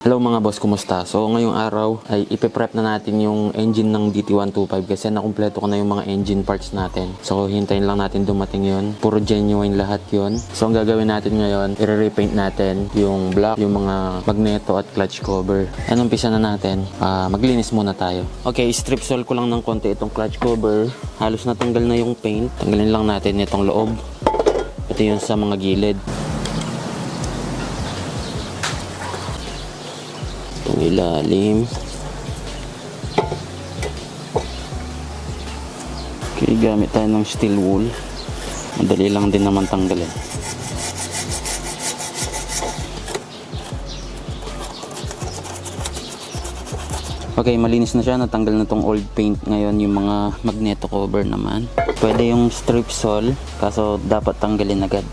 Hello mga boss, kumusta? So ngayong araw ay ipe-prep na natin yung engine ng DT125 kasi nakumpleto ko na yung mga engine parts natin. So hintayin lang natin dumating yun. Puro genuine lahat yun. So ang gagawin natin ngayon, i-repaint natin yung block, yung mga magneto at clutch cover. Anong umpisa na natin? Maglinis muna tayo. Okay, strip sol ko lang ng konti itong clutch cover. Halos natanggal na yung paint. Tanggalin lang natin itong loob. Ito yun sa mga gilid. Itong ilalim. Okay, gamit tayo ng steel wool. Madali lang din naman tanggalin. Okay, malinis na siya. Natanggal na tong old paint. Ngayon yung mga magneto cover naman. Pwede yung strip sol, kaso dapat tanggalin agad.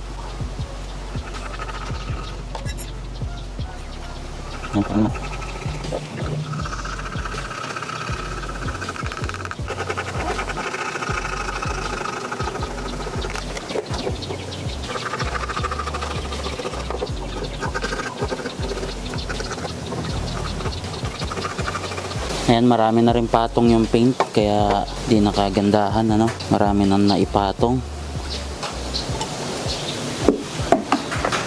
Yan. Ayan, marami na rin patong yung paint kaya di nakagandahan, ano? Marami na naipatong.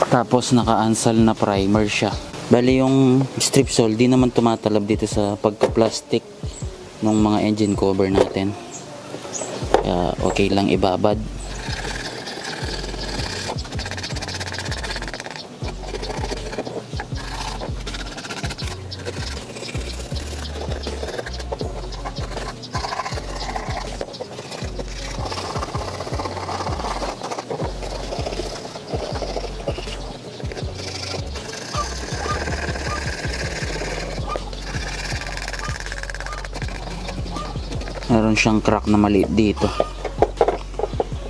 Tapos naka-ansal na primer siya. Bali yung strip sol di naman tumatalab dito sa pagka-plastic ng mga engine cover natin. Kaya okay lang ibabad. Meron siyang crack na maliit dito.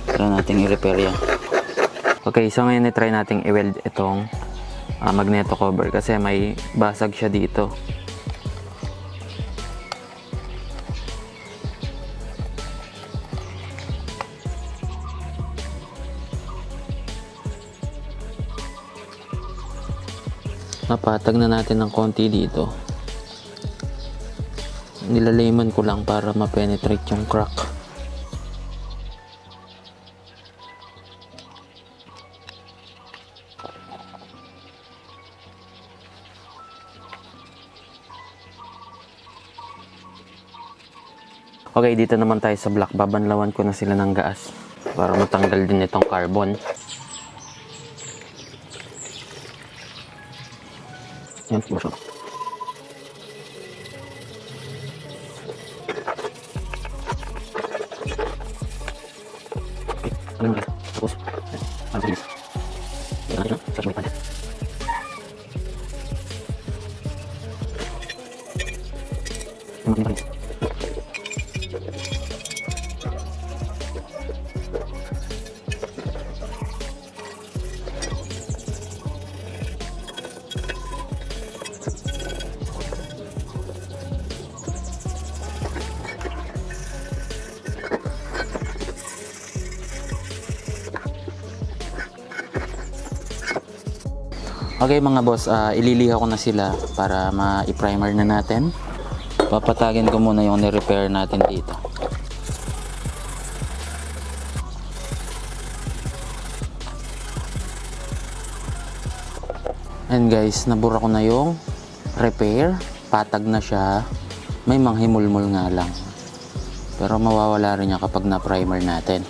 Try natin i-repair yan. Okay, so ngayon i-try natin i-weld itong magneto cover kasi may basag siya dito. Napatag na natin ng konti dito. Nilalayman ko lang para ma-penetrate yung crack. Okay, dito naman tayo sa black. Babanlawan ko na sila ng gas para matanggal din itong carbon. Yan po siya. Tapos, ang bilis. Yan natin, sa sumit natin. Yung mga rin. Okay mga boss, ililiha ko na sila para ma-primer na natin. Papatagin ko muna yung ni-repair natin dito. And guys, nabura ko na yung repair. Patag na siya. May manghimulmul nga lang. Pero mawawala rin niya kapag na-primer natin.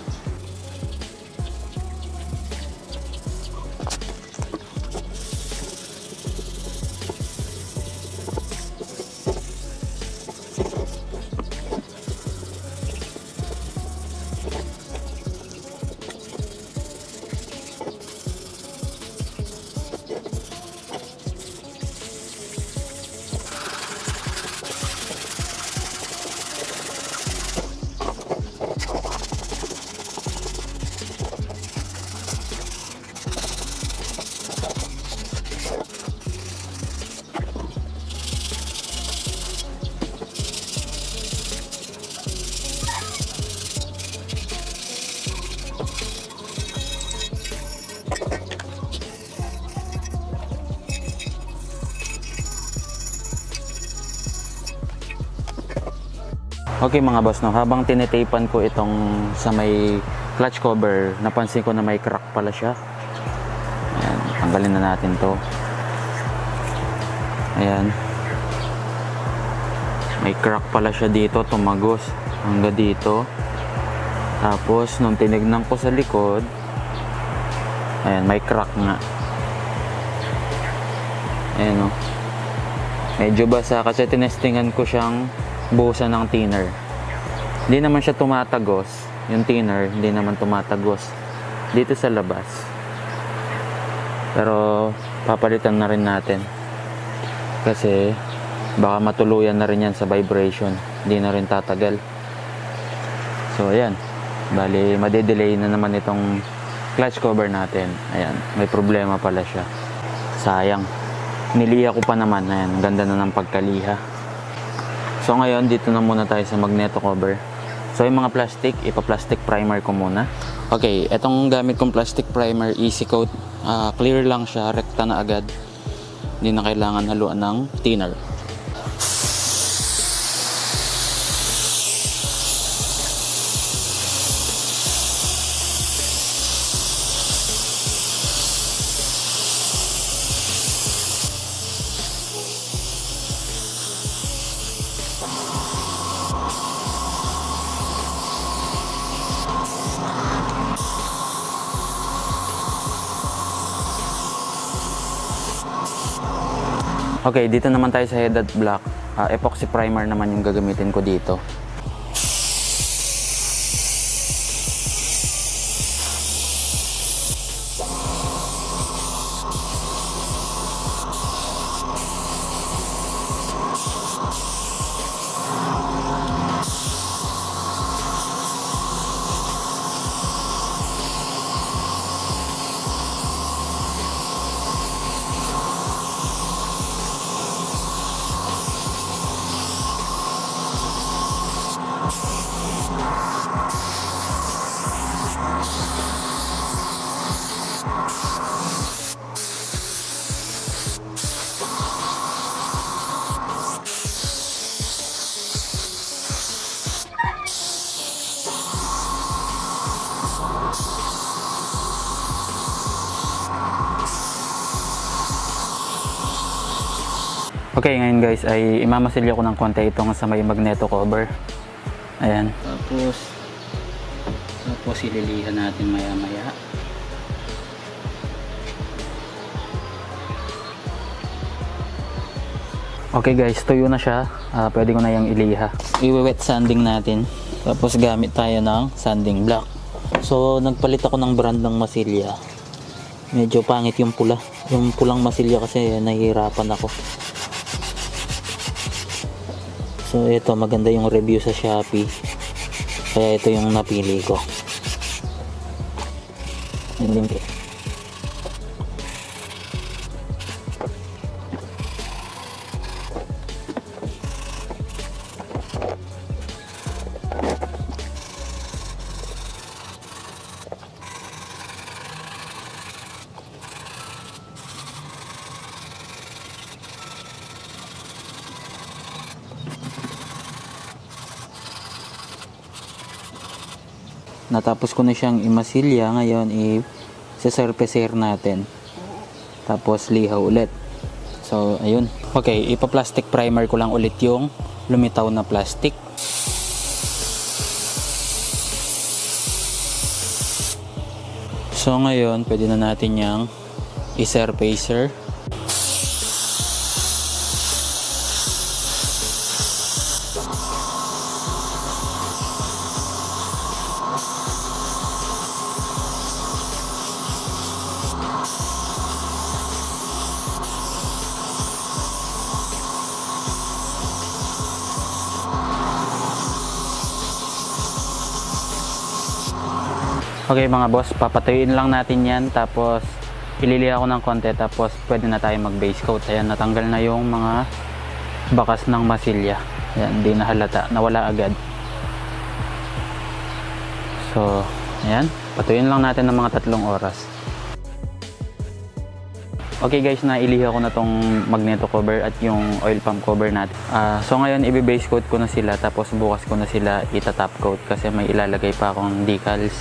Okay mga boss, no, habang tinetapan ko itong sa may clutch cover, napansin ko na may crack pala siya. Ayan, tanggalin na natin to. Ayan, may crack pala siya dito, tumagos hanggang dito. Tapos nung tinignan ko sa likod, ayan, may crack nga. Ayan o, medyo basa kasi tinestingan ko siyang buhusan ng thinner. Hindi naman siya tumatagos, yung thinner hindi naman tumatagos dito sa labas, pero papalitan na rin natin kasi baka matuluyan na rin yan sa vibration, hindi na rin tatagal. So ayan, bali madedelay na naman itong clutch cover natin. Ayan, may problema pala siya, sayang. Niliha ko pa naman. Ayan, ganda na ng pagkaliha. So ngayon, dito na muna tayo sa magneto cover. So yung mga plastic, ipa-plastic primer ko muna. Okay, etong gamit kong plastic primer, easy coat. Clear lang siya, rekta na agad. Hindi na kailangan haluan ng thinner. Okay, dito naman tayo sa headed block. Epoxy primer naman yung gagamitin ko dito. Okay, ngayon guys ay imamasilya ko ng konti itong sa may magneto cover. Ayan. Tapos ililihan natin maya maya. Okay guys, tuyo na siya. Pwede ko na yung iliha. I-wet sanding natin. Tapos gamit tayo ng sanding block. So nagpalit ako ng brand ng masilya. Medyo pangit yung pula. Yung pulang masilya kasi nahihirapan ako. So ito, maganda yung review sa Shopee, kaya ito yung napili ko. Yung link. Natapos ko na siyang imasilya. Ngayon i-surfacer natin, tapos lihaw ulit. So ayun. Okay, ipa-plastic primer ko lang ulit yung lumitaw na plastic. So ngayon pwede na natin yang i-surfacer. Okay mga boss, papatuyuin lang natin yan, tapos ililiha ko ng konti, tapos pwede na tayo mag base coat. Ayan, natanggal na yung mga bakas ng masilya. Ayan, hindi na halata, nawala agad. So ayan, patuyuin lang natin ng mga 3 oras. Okay guys, nailiha ko na tong magneto cover at yung oil pump cover natin. So ngayon i-base coat ko na sila, tapos bukas ko na sila ita-top coat kasi may ilalagay pa akong decals.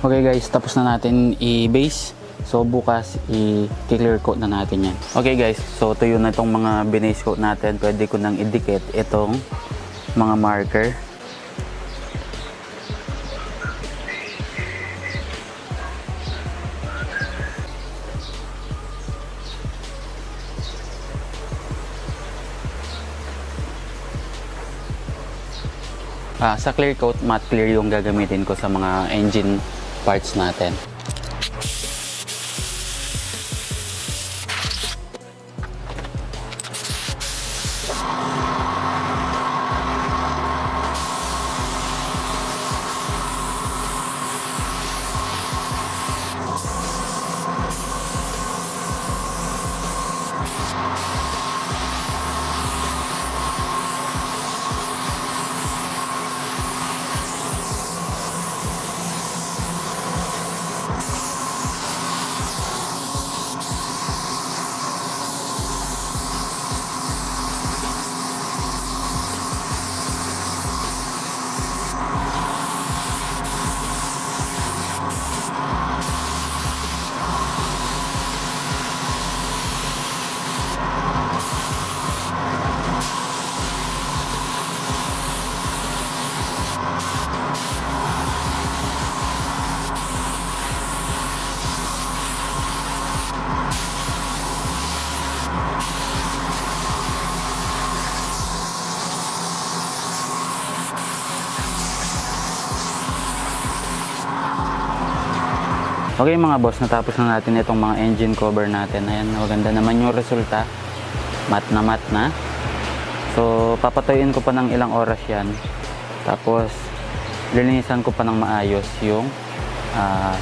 Okay guys, tapos na natin i-base. So bukas i-clear coat na natin yan. Okay guys, so tuyo na itong mga binase coat natin. Pwede ko nang i-dikit itong mga marker. Sa clear coat, matte clear yung gagamitin ko sa mga engine parts natin. Okay mga boss, natapos na natin itong mga engine cover natin. Ayan, maganda naman yung resulta. Matte na. So, papatuyuin ko pa ng ilang oras yan. Tapos, lilinisan ko pa ng maayos yung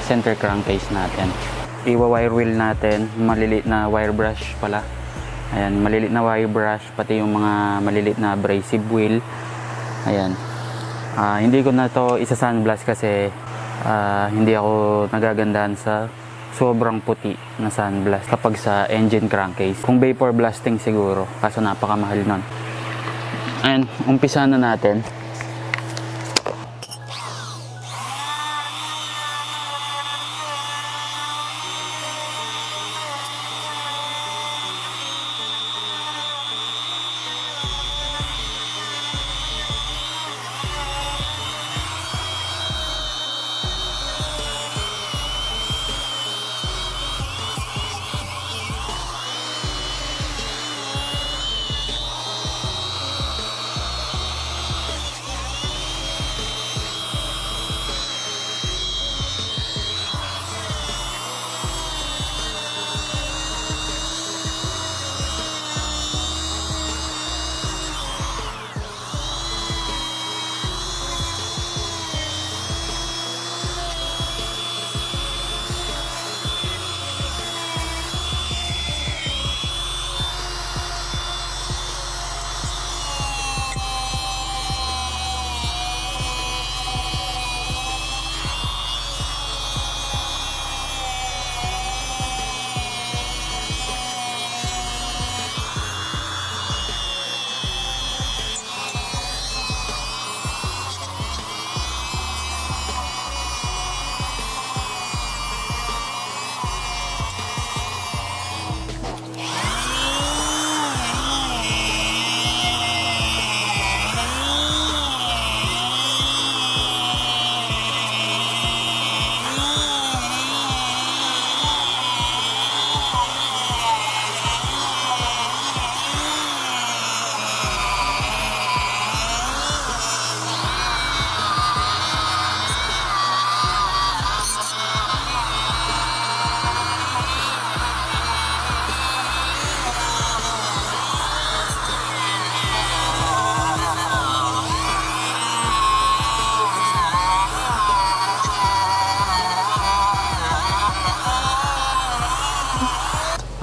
center crankcase natin. Iwa-wire wheel natin, maliliit na wire brush pala. Ayan, maliliit na wire brush, pati yung mga maliliit na abrasive wheel. Ayan. Hindi ko na to isa-sunblast kasi hindi ako nagagandahan sa sobrang puti na sunblast kapag sa engine crankcase. Kung vapor blasting siguro, kaso napakamahal nun. And umpisa na natin.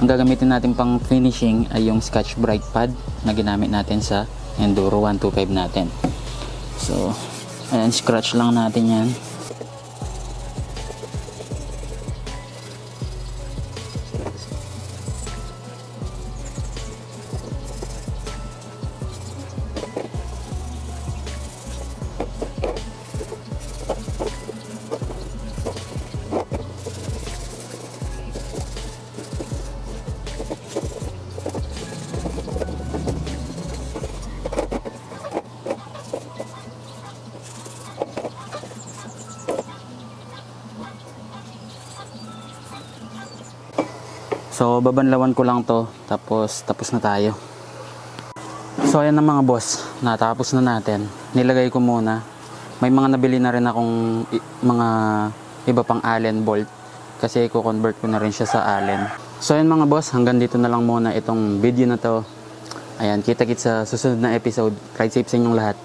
Ang gagamitin natin pang finishing ay yung Scotch Brite pad na ginamit natin sa Enduro 125 natin. So, ayan, scratch lang natin yan. So, babanlawan ko lang to, tapos na tayo. So, ayan na mga boss, natapos na natin. Nilagay ko muna. May mga nabili na rin akong mga iba pang Allen bolt kasi i-convert ko na rin siya sa Allen. So, ayan mga boss, hanggang dito na lang muna itong video na to. Ayan, kita-kits sa susunod na episode. Ride safe sa inyong lahat.